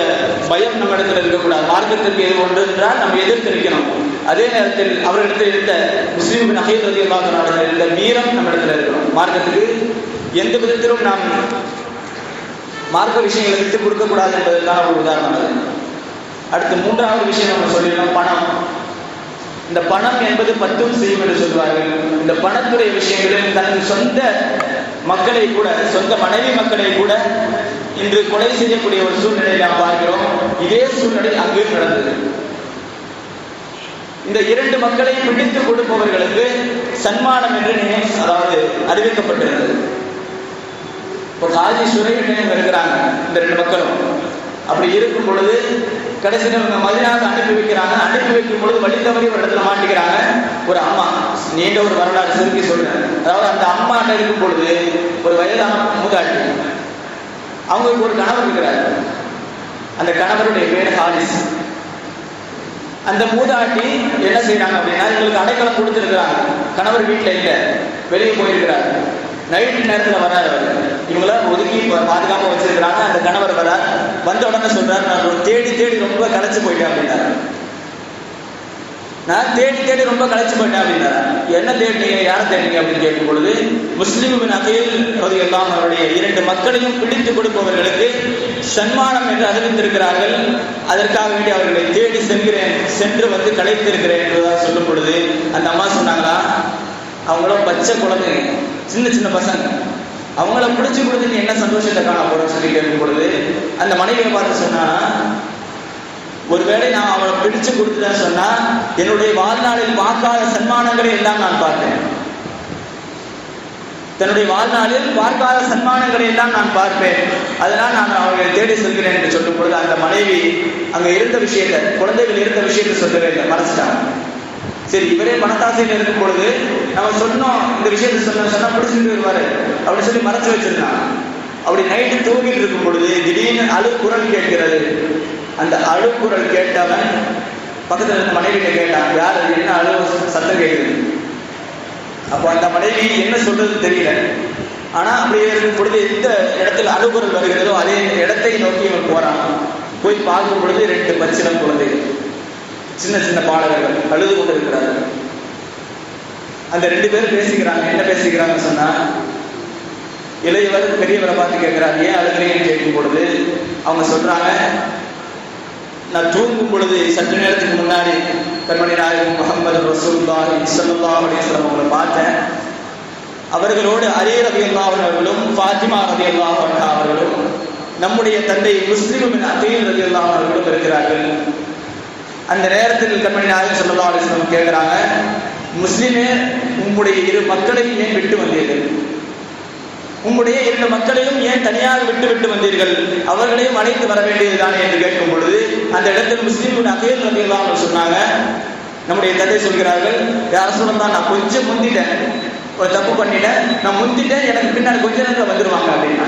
பயம் நம்ம இடத்துல இருக்கக்கூடாது. மார்க்கத்திற்கு எது ஒன்று என்றால் நம்ம எதிர்த்து நிற்கணும். அதே நேரத்தில் அவர்களிடத்தில் இருந்த முஸ்லிம் அகீல் ரலியல்லாஹு தஆலா இருந்த வீரம் நம்ம இடத்துல இருக்கணும். மார்க்கத்துக்கு எந்த விதத்திலும் நாம் மார்க்க விஷயங்களை விட்டு கொடுக்கக்கூடாது என்பதற்கான ஒரு உதாரணம் அது. அடுத்து 3வது விஷயம் நம்ம சொல்லிடலாம், பணம். இந்த பணம் என்பது பத்தும் செய்யும் என்று சொல்வார்கள். இந்த பணத்துடைய விஷயங்களில் தனது சொந்த மக்களை கூட, சொந்த மனைவி மக்களை கூட இன்று கொலை செய்யக்கூடிய ஒரு சூழ்நிலையை நாம் பார்க்கிறோம். இதே சூழ்நிலை அங்கும் நடந்தது. இந்த 2 மக்களை பிடித்து கொடுப்பவர்களுக்கு சன்மானம் என்று அதாவது அறிவிக்கப்பட்டிருந்தது. இப்போ காஜி சுரையிடம் இருக்கிறாங்க இந்த 2 மக்களும். அப்படி இருக்கும் பொழுது கடைசியில் இவங்க மதினாவுக்கு அனுப்பி வைக்கிறாங்க. அனுப்பி வைக்கும் பொழுது வழி தவறி ஒரு இடத்துல மாட்டிக்கிறாங்க. ஒரு அம்மா, நீண்ட ஒரு வரலாறு சுருக்கி சொல்றேன். அதாவது அந்த அம்மாட்ட இருக்கும் பொழுது ஒரு வயதான மூதாட்டி, அவங்களுக்கு ஒரு கணவர் இருக்கிறார். அந்த கணவருடைய பேர் ஹாரிஸ். அந்த மூதாட்டி என்ன செய்யறாங்க அப்படின்னா, இவங்களுக்கு அடைக்கலம் கொடுத்துருக்கிறாங்க. கணவர் வீட்டில் இல்லை, வெளியே போயிருக்கிறார். நைட்டு நேரத்தில் வராரு. இவங்கள ஒதுக்கி பாதுகாப்பாக வச்சிருக்கிறாங்க. அந்த கணவர் வரார். வந்த உடனே சொல்றாரு, நான் தேடி தேடி ரொம்ப களைச்சு போயிட்டேன் அப்படின்னாரு. நான் தேடி தேடி ரொம்ப களைச்சு போயிட்டேன் அப்படின்னாரு. என்ன தேடினீங்க, யாரை தேடினீங்க அப்படின்னு கேட்கும் பொழுது, முஸ்லிம் அகீல் ரலியல்லாஹு அவருடைய 2 மக்களையும் பிடித்து கொடுப்பவர்களுக்கு சன்மானம் என்று அறிவித்திருக்கிறார்கள். அதற்காக வேண்டி அவர்களை தேடி சென்று வந்து கலைத்திருக்கிறேன் என்பதாக சொல்லும் பொழுது அந்த அம்மா சொன்னாங்களா, அவங்களும் பச்சை குழந்தைங்க, சின்ன சின்ன பசங்க, அவங்கள பிடிச்சி கொடுத்து நீ என்ன சந்தோஷத்தை காண போறோம்னு சொல்லி கேட்கும் பொழுது அந்த மனைவியை பார்த்து சொன்னா, ஒருவேளை நான் அவளை பிடிச்சு கொடுத்துட்டேன்னு சொன்னா என்னுடைய வாழ்நாளில் பார்க்காத சன்மானங்களை எல்லாம் நான் பார்த்தேன். தன்னுடைய வாழ்நாளில் பார்க்காத சன்மானங்களை எல்லாம் நான் பார்ப்பேன். அதனால் நான் அவர்களை தேடி செல்கிறேன் என்று சொல்லும் பொழுது அந்த மனைவி அங்க இருந்த விஷயத்தை, குழந்தைகள் இருந்த விஷயத்தை சொல்லவே இல்லை, மறைச்சிட்டாங்க. சரி, இவரே பணத்தாசையில் இருக்கும் பொழுது நம்ம சொன்னோம், இந்த விஷயத்தை சொன்னா பிடிச்சிட்டு வருவாரு அப்படின்னு சொல்லி மறைச்சு வச்சிருந்தாங்க. அப்படி நைட்டு தூங்கிட்டு இருக்கும் பொழுது திடீர்னு அழுக்குரல் கேட்கிறது. அந்த அழுக்குரல் கேட்டவன் பக்கத்தில் இருந்த மனைவியை கேட்டான், யார் என்ன அழுவு சத்தம் கேட்குது. அப்போ அந்த மனைவி என்ன சொல்றது தெரியல. ஆனா அப்படியே இருக்கும் பொழுது எந்த இடத்துல அழுகுரல் வருகிறதோ அதே இடத்தை நோக்கி இவன் போறான். போய் பார்க்கும் பொழுது 2 பச்சிளம் குழந்தைகள், சின்ன சின்ன பாலகர்கள் அழுது கொண்டு இருக்கிறார்கள். அந்த 2 பேரும் பேசிக்கிறாங்க. என்ன பேசிக்கிறாங்கன்னு சொன்னா, இளையவர் பெரியவரை பார்த்து கேட்கிறார், ஏன் அழுகிறீங்கன்னு கேட்கும் பொழுது அவங்க சொல்றாங்க, நான் தூங்கும் பொழுது சற்று நேரத்துக்கு முன்னாடி கண்மணி நாயகம் முஹம்மது ரசூலுல்லாஹி ஸல்லல்லாஹு அலைஹி வஸல்லம் அவங்களை பார்த்தேன். அவர்களோடு அலி ரலியல்லாஹு அன்ஹு அவர்களும் ஃபாத்திமா ரலியல்லாஹு அன்ஹா அவர்களும் நம்முடைய தந்தை முஸ்லிம் அகீல் ரலியல்லாஹு அன்ஹு அவர்களும் இருக்கிறார்கள். அந்த நேரத்தில் கண்மணி நாயகம் ஸல்லல்லாஹு அலைஹி வஸல்லம் கேட்கிறாங்க, முஸ்லிமே உம்முடைய 2 மக்களையும் ஏன் விட்டு வந்தீர்கள்? உம்முடைய 2 மக்களையும் ஏன் தனியாக விட்டு வந்தீர்கள்? அவர்களையும் அழைத்து வர வேண்டியதுதானே என்று கேட்கும் பொழுது அந்த இடத்தில் முஸ்லிம் அகீல் ரலியல்லாஹு அன்ஹு சொன்னாங்க, நம்முடைய தந்தை சொல்கிறார்கள், யார் சொல்லலாம், நான் கொஞ்சம் முந்திட்டேன், ஒரு தப்பு பண்ணிட்டேன், நான் முந்திட்டேன், எனக்கு பின்னாடி கொஞ்ச நேரத்தில் வந்துடுவாங்க அப்படின்னா.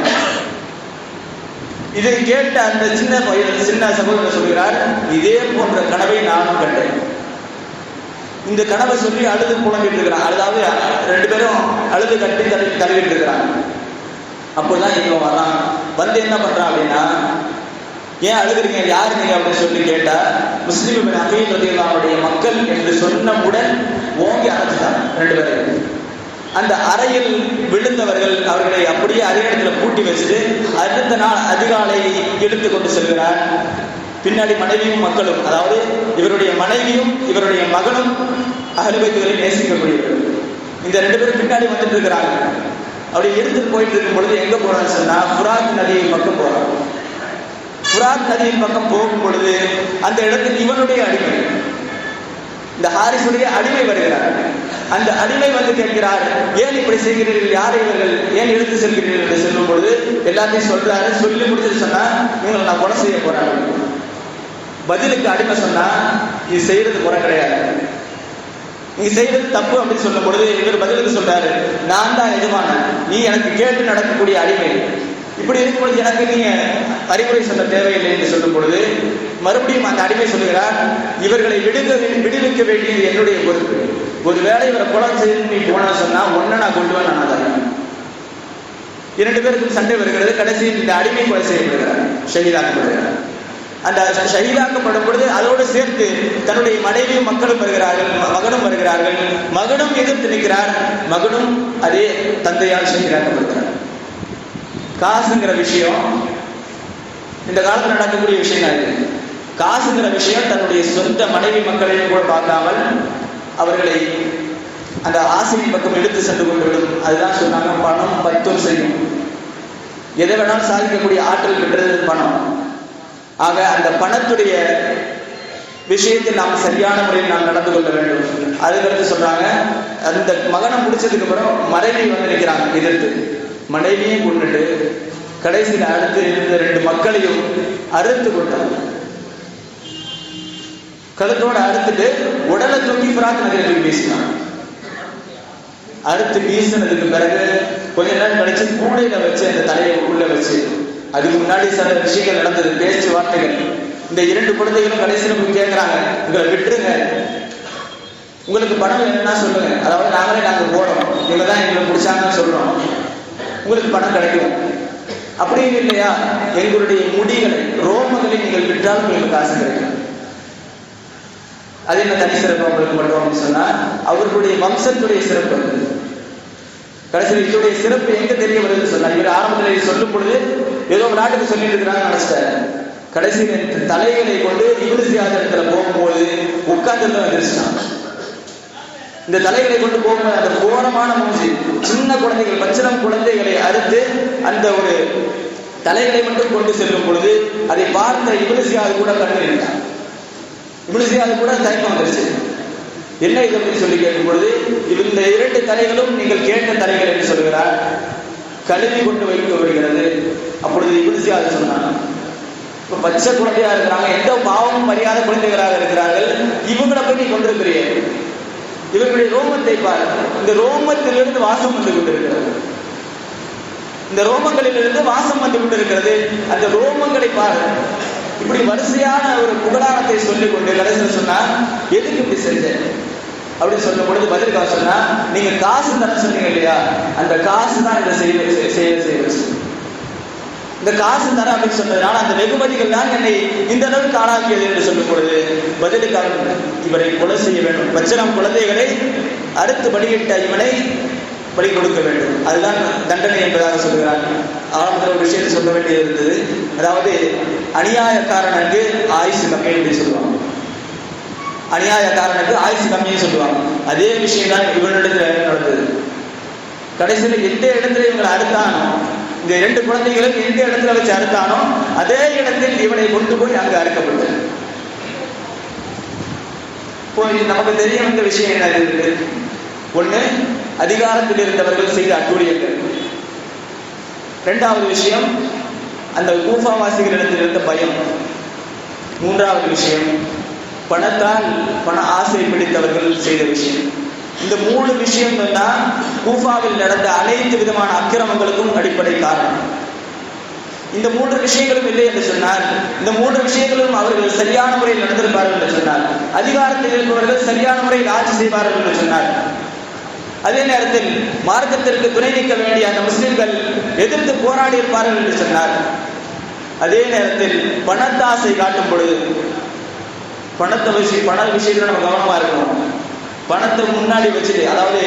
இதை கேட்ட அந்த சின்ன சகோதரர் சொல்கிறார், இதே போன்ற கனவை நானும் கண்டேன். இந்த கனவை சொல்லி அழுது புலம்பிட்டு இருக்கிறான். அதாவது 2 பேரும் அழுது கட்டி தழுவிட்டு இருக்கிறாங்க. அப்போதான் இவன் வரான். வந்து என்ன பண்றான் அப்படின்னா, ஏன் அழுகுறீங்க, யார் நீங்க அப்படின்னு சொல்லி கேட்டா, முஸ்லிம் அகீல் ரலியல்லாஹு மக்கள் என்று சொன்னவுடன் ஓங்கி அரைச்சிட்டாங்க 2 பேரும். அந்த அறையில் விழுந்தவர்கள் அவர்களை அப்படியே அதே இடத்துல பூட்டி வச்சுட்டு அடுத்த நாள் அதிகாலை இழுத்து கொண்டு செல்கிறார். பின்னாடி மனைவியும் மக்களும், அதாவது இவருடைய மனைவியும் இவருடைய மகனும் அஹ்லுல் பைத்துகளை நேசிக்கக்கூடியவர்கள். இந்த 2 பேரும் பின்னாடி வந்துட்டு இருக்கிறாங்க. அப்படி எடுத்துட்டு போயிட்டு இருக்கும் பொழுது எங்க போறான்னு சொன்னா, ஃபுராத் நதியின் பக்கம் போறான். ஃபுராத் நதியின் பக்கம் போகும் பொழுது அந்த இடத்தில் இவனுடைய அடிமை, இந்த ஹாரிஸுடைய அடிமை வருகிறார். அந்த அடிமை வந்து கேட்கிறார், ஏன் இப்படி செய்கிறீர்கள், யார் இவர்கள், ஏன் இழுத்து செல்கிறீர்கள் என்று சொல்லும் பொழுது எல்லாத்தையும் சொல்றாரு. சொல்லி முடிச்சுட்டு சொன்னா, இவங்களை நான் கொலை செய்ய போறேன். பதிலுக்கு அடிமை சொன்னா, இது செய்யறது முறை கிடையாது, நீ செய்யறது தப்பு அப்படின்னு சொல்லும் பொழுது இவர் பதிலுக்கு சொல்றாரு, நான் தான் எஜமானன், நீ எனக்கு கேட்டு நடக்கக்கூடிய அடிமை, இப்படி இருக்கும் பொழுது எனக்கு நீங்க அறிவுரை சொல்ல தேவையில்லை என்று சொல்லும் பொழுது மறுபடியும் அந்த அடிமை சொல்லுகிறார், இவர்களை விடுவிக்க வேண்டியது என்னுடைய பொறுப்பு. ஒருவேளை இவரை கொலை செய்து நீ போனா சொன்னா ஒன்ன நான் கொள்ளுவேன். நான் தான் 2 பேருக்கும் சண்டை வருகிறது. கடைசியில் இந்த அடிமை கொலை செய்யப்படுகிறார், ஷஹீதாக்கப்படுகிறார். அந்த ஷஹீதாக்கப்படும் பொழுது அதோடு சேர்த்து தன்னுடைய மனைவியும் மக்களும் வருகிறார்கள், மகனும் வருகிறார்கள். மகனும் எதிர்த்து நிற்கிறார். மகனும் அதே தந்தையால் ஷஹீதாக்கப்படுகிறார். காசுங்கிற விஷயம் இந்த காலத்தில் நடக்கக்கூடிய விஷயம் தான். இது காசுங்கிற விஷயம் தன்னுடைய சொந்த மனைவி மக்களையும் கூட பார்க்காமல் அவர்களை அந்த ஆசையின் பக்கம் எடுத்து சென்று கொண்டுவிடும். அதுதான் சொன்னாங்க, பணம் 10 செய்யும். எதை வேணாலும் சாதிக்கக்கூடிய ஆற்றல் பெற்றது பணம். ஆக அந்த பணத்துடைய விஷயத்தில் நாம் சரியான முறையில் நாம் நடந்து கொள்ள வேண்டும். அதுக்கடுத்து சொல்றாங்க, அந்த மகனை முடிச்சதுக்கு அப்புறம் மனைவி வந்து நிற்கிறாங்க எதிர்த்து. மனைவியும் கொண்டுட்டு கடைசியில் அடுத்து இருந்த 2 மக்களையும் அறுத்து கொண்டாங்க. கழுத்தோட அறுத்துட்டு உடலை தூக்கி ஃபுராத் நதியில தூக்கி வீசினாங்க. அறுத்து வீசினதுக்கு பிறகு கொஞ்ச நேரம் கழிச்சு கூடையில வச்சு அந்த தலையை உள்ள வச்சு, அதுக்கு முன்னாடி சில விஷயங்கள் நடந்தது, பேச்சு வார்த்தைகள். இந்த 2 குழந்தைகளும் கடைசியில் கேட்கிறாங்க, உங்களை விட்டுருங்க, உங்களுக்கு பணம் என்னன்னா சொல்லுங்க, அதாவது நாங்க போறோம், இவங்க தான் எங்களை பிடிச்சாங்கன்னு சொல்றோம், உங்களுக்கு பணம் கிடைக்கும். அப்படின்னு இல்லையா, எங்களுடைய முடிகளை ரோமங்களை நீங்கள் விற்றால் உங்களுக்கு காசு கிடைக்கும். அது என்ன தனி சிறப்பு அவங்களுக்கு பண்ணுவோம் அப்படின்னு சொன்னா, அவர்களுடைய வம்சத்துடைய சிறப்பு. கடைசியில் இதோடைய சிறப்பு எங்க தெரிய வருதுன்னு சொன்னா, இவர் ஆரம்பத்தில் சொல்லும் பொழுது ஏதோ ஒரு நாட்டுக்கு சொல்லிட்டு இருக்கிறாங்க நினைச்சிட்டாரு. கடைசியில் தலைகளை கொண்டு இப்னு ஜியாத் இடத்துல போகும்போது உட்கார்ந்து எதிர்ச்சிட்டாங்க. இந்த தலைகளை கொண்டு போகும்போது அந்த கோரமான மூஞ்சி, சின்ன குழந்தைகள், பச்சிளம் குழந்தைகளை அறுத்து அந்த ஒரு தலைகளை மட்டும் கொண்டு செல்லும் பொழுது அதை பார்த்த இப்னு ஜியாத் கூட கண்ணீர், இப்னு ஜியாத் கூட தயக்கம் வந்துருச்சு. என்ன இது அப்படின்னு சொல்லி கேட்கும் பொழுது, இந்த 2 தலைகளும் நீங்கள் கேட்ட தலைகள் என்று சொல்கிறார், கழுவி கொண்டு வைக்கப்படுகிறது. அப்பொழுது இப்னு ஜியாத் சொன்னாங்க, இப்ப பச்சை குழந்தையா இருக்கிறாங்க, எந்த பாவமும் மரியாத குழந்தைகளாக இருக்கிறார்கள், இவங்களை போய் நீ கொண்டிருக்கிறீர்கள், இவர்களுடைய ரோமத்தை பார், இந்த ரோமத்திலிருந்து வாசம் வந்து கொண்டிருக்கிறது, இந்த ரோமங்களிலிருந்து வாசம் வந்து கொண்டிருக்கிறது, அந்த ரோமங்களை பார். இப்படி வரிசையான ஒரு புகழானத்தை சொல்லிக் கொண்டு கடைசியில் சொன்னா, எதுக்கு இப்படி செஞ்ச அப்படின்னு சொல்லும் பொழுது பதிலுக்காக சொன்னா, நீங்க காசு தர சொன்னீங்க இல்லையா, அந்த காசு தான் இதை செய்ய இந்த காசு தர அப்படின்னு சொன்னதுனால அந்த வெகுமதிகள் தான் என்னை இந்த அளவுக்கு ஆளாக்கியது என்று சொல்லும் பொழுது பதிலுக்காக, இவரை கொலை செய்ய வேண்டும், பச்சிளம் குழந்தைகளை அறுத்து பலியிட்ட இவனை பலி கொடுக்க வேண்டும், அதுதான் தண்டனை என்பதாக சொல்கிறார். ஆரம்பத்தில் ஒரு விஷயத்தை சொல்ல வேண்டியது இருந்தது. அதாவது அநியாயக்காரனுக்கு ஆயுசு கம்மி என்று சொல்லுவாங்க, அநியாயக்காரனுக்கு ஆயுசு கம்மின்னு சொல்லுவாங்க. அதே விஷயம் தான் இவனிடத்தில் நடந்தது. கடைசியில் எந்த இடத்துல இவங்களை அறுத்தானோ, இந்த 2 குழந்தைகளும் எந்த இடத்துல வச்சு அறுத்தானோ அதே இடத்தில் இவனை கொண்டு போய் அங்கு அறுக்கப்பட்டது. நமக்கு தெரிய வந்த விஷயம் என்ன இருக்கு? ஒண்ணு, அதிகாரத்தில் இருந்தவர்கள் செய்த அட்டூழியங்கள். 2வது விஷயம், அந்த கூஃபாவாசிகளிடத்தில் இருந்த பயம். 3வது விஷயம், பணத்தால் பண ஆசை பிடித்தவர்கள் செய்த விஷயம். இந்த 3 விஷயங்கள் தான் கூஃபாவில் நடந்த அனைத்து விதமான அக்கிரமங்களுக்கும் அடிப்படை காரணம். இந்த 3 விஷயங்களும் இல்லை என்று சொன்னால், இந்த 3 விஷயங்களும் அவர்கள் சரியான முறையில் நடந்திருப்பார்கள் என்று சொன்னார், அதிகாரத்தில் இருப்பவர்கள் சரியான முறையில் ஆட்சி செய்வார்கள் என்று சொன்னார், அதே நேரத்தில் மார்க்கத்திற்கு துணை நிற்க வேண்டிய அந்த முஸ்லிம்கள் எதிர்த்து போராடி இருப்பார்கள் என்று சொன்னார். அதே நேரத்தில் பணத்தாசை காட்டும் பொழுது பண விஷயத்துல நம்ம கவனமா இருக்கணும். பணத்தை முன்னாடி வச்சுட்டு, அதாவது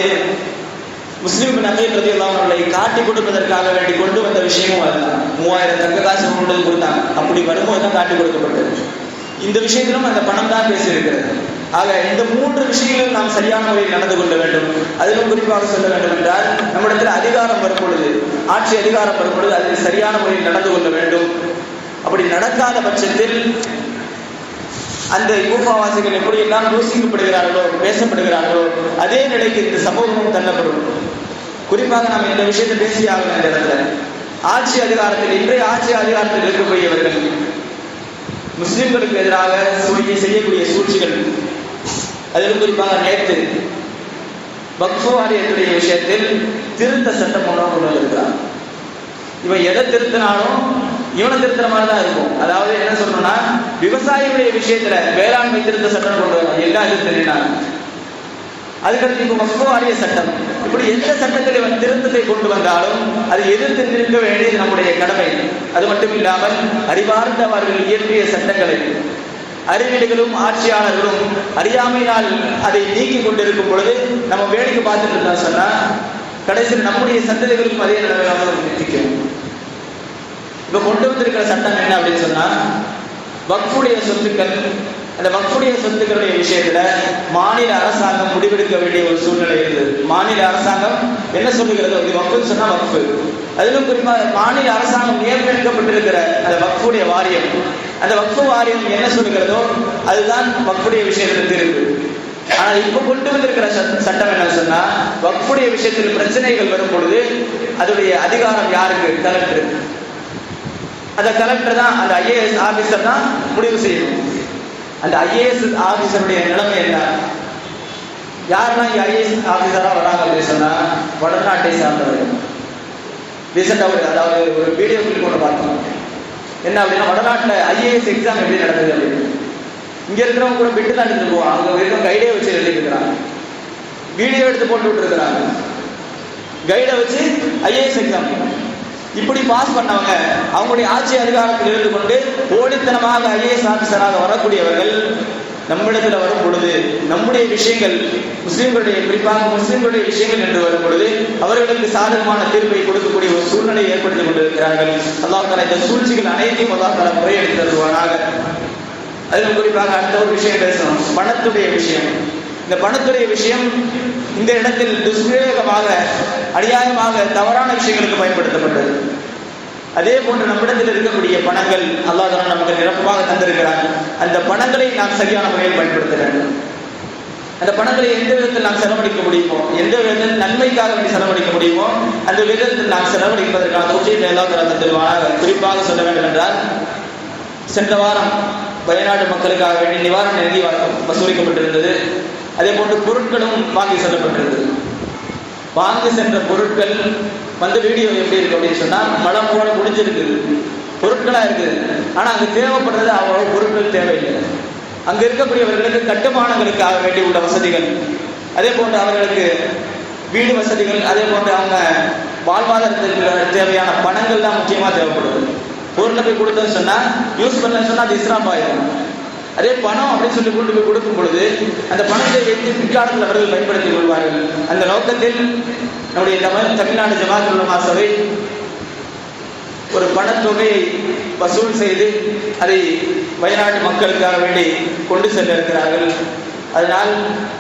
முஸ்லிம் நபீர் ரலியல்லாஹு அன்ஹு காட்டி கொடுப்பதற்காக வேண்டி கொண்டு வந்த விஷயமும் அதுதான். 3000 தங்க காசு கொண்டு கொடுத்தாங்க. அப்படி வரும்போது தான் காட்டி கொடுக்கப்பட்டது. இந்த விஷயத்திலும் அந்த பணம் தான் பேசியிருக்கிறது. ஆக இந்த 3 விஷயங்களும் நாம் சரியான முறையில் நடந்து கொள்ள வேண்டும். அதிலும் குறிப்பாக சொல்ல வேண்டும் என்றால், நம்மிடத்தில் அதிகாரம் வரும் பொழுது, ஆட்சி அதிகாரம் வரும் பொழுது அதில் சரியான முறையில் நடந்து கொள்ள வேண்டும். அப்படி நடக்காத பட்சத்தில் அந்த யூபாவாசிகள் எப்படியெல்லாம் தூசிக்கப்படுகிறார்களோ, பேசப்படுகிறார்களோ, அதே நிலைக்கு இந்த சமூகமும் தள்ளப்படும். குறிப்பாக நாம் இந்த விஷயத்தை பேசியாகணும். இந்த இடத்துல ஆட்சி அதிகாரத்தில், இன்றைய ஆட்சி அதிகாரத்தில் இருக்கக்கூடியவர்கள் முஸ்லிம்களுக்கு எதிராக செய்யக்கூடிய சூழ்ச்சிகள், அதிலும் குறிப்பாக நேற்று வக்ஃப் வாரியத்துடைய விஷயத்தில் திருத்த சட்டம் கொண்டு வந்திருக்கிறார். இவன் எதை திருத்தினாலும் இவனை திருத்துற மாதிரி தான் இருக்கும். அதாவது என்ன சொல்லணும்னா, விவசாயிகளுடைய விஷயத்துல வேளாண்மை திருத்த சட்டம் கொண்டு வரும், எல்லா திருத்தினாங்க. அதுக்கடுத்து இப்ப வக்ஃப் வாரிய சட்டம், இப்படி எந்த சட்டத்தில் இவன் திருத்தத்தை கொண்டு வந்தாலும் அது எதிர்த்து நிற்க வேண்டியது நம்முடைய கடமை. அது மட்டும் இல்லாமல் அறிவார்ந்தவர்கள் இயற்றிய சட்டங்களை அறிவியல்களும் ஆட்சியாளர்களும் அறியாமையினால் அதை நீக்கி கொண்டிருக்கும் பொழுது நம்ம வேடிக்கை பார்த்துட்டு இருந்தா சொன்னா, கடைசியில் நம்முடைய சந்ததிகளுக்கும் அதே நிலைமையாக நிற்கும். இப்ப கொண்டு வந்திருக்கிற சட்டம் என்ன அப்படின்னு சொன்னா, வக்ஃபுடைய சொத்துக்கள், அந்த வக்ஃபுடைய சொத்துக்களுடைய விஷயத்துல மாநில அரசாங்கம் முடிவெடுக்க வேண்டிய ஒரு சூழ்நிலை இருந்தது. மாநில அரசாங்கம் என்ன சொல்லுகிறது, இது வக்ஃபுன்னு சொன்னா வக்ஃபு. அதிலும் குறிப்பாக மாநில அரசாங்கம் நியமிக்கப்பட்டிருக்கிற அந்த வக்ஃபுடைய வாரியம், அந்த வக்ஃபு வாரியம் என்ன சொல்லுகிறதோ அதுதான் வக்ஃபுடைய விஷயத்துல தீர்வு. ஆனால் இப்ப கொண்டு வந்திருக்கிற சட்டம் என்ன சொன்னா, வக்ஃபுடைய விஷயத்தில் பிரச்சனைகள் வரும் பொழுது அதோடைய அதிகாரம் யாருக்கு? கலெக்டர். அந்த கலெக்டர் தான், அந்த ஐஏஎஸ் ஆபீசர் தான் முடிவு செய்யணும். அந்த ஐஏஎஸ் ஆபீசருடைய நிலைமை என்ன? யாரெல்லாம் ஐஏஎஸ் ஆபீசரா வராங்க அப்படின்னு சொன்னா, வடநாட்டை சார்ந்தவர்கள். ரீசெண்டா அதாவது ஒரு வீடியோ கிளிப் ஒன்று பார்த்தோம். என்ன அப்படின்னா, வடநாட்டில் ஐஏஎஸ் எக்ஸாம் எப்படி நடக்குது அப்படின்னு. இங்க இருக்கிறவங்க கூட விட்டு தான் எடுத்துக்குவோம், அங்க வரைக்கும் கைடே வச்சு எழுதிட்டு இருக்கிறாங்க, வீடியோ எடுத்து போட்டு விட்டு இருக்கிறாங்க, கைடை வச்சு ஐஏஎஸ் எக்ஸாம். இப்படி பாஸ் பண்ணவங்க அவங்களுடைய ஆட்சி அதிகாரத்தில் இருந்து கொண்டு போலித்தனமாக ஐஏஎஸ் ஆபீசராக வரக்கூடியவர்கள் நம்மிடத்தில் வரும் பொழுது, நம்முடைய விஷயங்கள், முஸ்லிம்களுடைய, குறிப்பாக முஸ்லிம்களுடைய விஷயங்கள் என்று வரும் பொழுது அவர்களுக்கு சாதகமான தீர்ப்பை கொடுக்கக்கூடிய ஒரு சூழ்நிலையை ஏற்படுத்திக் கொண்டிருக்கிறார்கள். அல்லாஹ் தஆலா இந்த சூழ்ச்சிகள் அனைத்தையும் அல்லாஹ் தஆலா முறையெடுத்து தருவானாக. அதிலும் குறிப்பாக அடுத்த ஒரு விஷயம் பேசணும், பணத்துடைய விஷயம். இந்த பணத்துடைய விஷயம் இந்த இடத்தில் துஷ்பிரயோகமாக, அநியாயமாக, தவறான விஷயங்களுக்கு பயன்படுத்தப்பட்டது. அதே போன்று நம்மிடத்தில் இருக்கக்கூடிய பணங்கள் அல்லாஹ் தஆலா நமக்கு நிரப்பமாக தந்திருக்கிறார். அந்த பணங்களை நாம் சரியான முறையில் பயன்படுத்த வேண்டும். அந்த பணங்களை எந்த விதத்தில் நாம் செலவழிக்க முடியுமோ, எந்த விதத்தில் நன்மைக்காக வேண்டி செலவழிக்க முடியுமோ அந்த விதத்தில் நாம் செலவழிப்பதற்கான தௌஃபீக் அல்லாஹ் தஆலா தருவானாக. குறிப்பாக சொல்ல வேண்டும் என்றால், சென்ற வாரம் வயநாடு மக்களுக்காக வேண்டி நிவாரண நிதி வசூலிக்கப்பட்டிருந்தது. அதே போன்று பொருட்களும் வாங்கி செல்லப்பட்டிருந்தது. வாங்கி சென்ற பொருட்கள் வந்து வீடியோ எப்படி இருக்கு அப்படின்னு சொன்னா, மழை போல முடிஞ்சிருக்குது, பொருட்களா இருக்குது. ஆனா அங்கு தேவைப்படுறது அவ்வளவு பொருட்கள் தேவையில்லை. அங்க இருக்கக்கூடியவர்களுக்கு கட்டுமானங்களுக்காக வேண்டி உள்ள வசதிகள், அதே போன்று அவர்களுக்கு வீடு வசதிகள், அதே போன்று அவங்க வாழ்வாதாரத்திற்கு தேவையான பணங்கள் தான் முக்கியமா தேவைப்படுது. பொருளை போய் கொடுத்தோன்னு சொன்னா, யூஸ் பண்ணலன்னு சொன்னா அது இஸ்ராப் ஆயிடும். அதே பணம் அப்படின்னு சொல்லி கொண்டு போய் கொடுக்கும் பொழுது அந்த பணத்தை வைத்து பிற்காலத்தில் அவர்கள் பயன்படுத்திக் கொள்வார்கள். அந்த நோக்கத்தில் நம்முடைய தமிழ்நாடு ஜமாஅத்துல் உலமா சபை ஒரு பணத்தொகையை வசூல் செய்து அதை வயநாட்டு மக்களுக்காக வேண்டி கொண்டு செல்ல இருக்கிறார்கள். அதனால்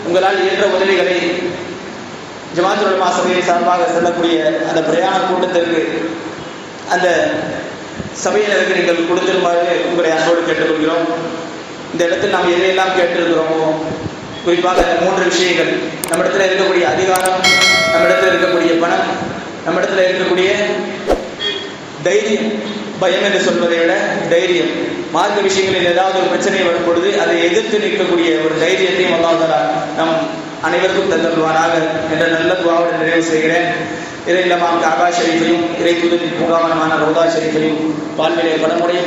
உங்களால் இயன்ற உதவிகளை ஜமாஅத்துல் உலமா சபையை சார்பாக செல்லக்கூடிய அந்த பிரயாண கூட்டத்திற்கு அந்த சபையினருக்கு நீங்கள் கொடுத்திருமாறு உங்களை அன்போடு கேட்டுக்கொள்கிறோம். இந்த இடத்தில் நாம் எதையெல்லாம் கேட்டிருக்கிறோமோ, குறிப்பாக இந்த 3 விஷயங்கள், நம்மிடத்தில் இருக்கக்கூடிய அதிகாரம், நம்மிடத்தில் இருக்கக்கூடிய பணம், நம்மிடத்தில் இருக்கக்கூடிய தைரியம், பயம் என்று சொல்வதை விட தைரியம், மார்க்க விஷயங்களில் ஏதாவது ஒரு பிரச்சனை வரும் பொழுது அதை எதிர்த்து நிற்கக்கூடிய ஒரு தைரியத்தையும் அல்லாஹ் தஆலா நம் அனைவருக்கும் தந்தருள்வானாக என்ற நல்ல துஆவோடு நிறைவு செய்கிறேன். இறையில்லமாம் காபா ஷரீஃபையும் இறை தூதரின் பூங்காவனமான ரவுதா ஷரீஃபையும் வாழ்விலே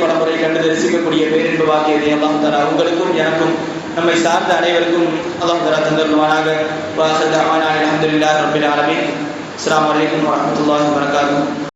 பலமுறை கண்டு தரிசிக்கக்கூடிய பேரின்பு வாக்கியதை அல்லாஹ் தஆலா உங்களுக்கும் எனக்கும் நம்மை சார்ந்த அனைவருக்கும் அல்லாஹ் தஆலா தந்தருள்வானாக. வாஹிரு தஅவானா அல்ஹம்துலில்லாஹி ரப்பில் ஆலமீன். அஸ்ஸலாமு அலைக்கும் வரஹ்மத்துல்லாஹி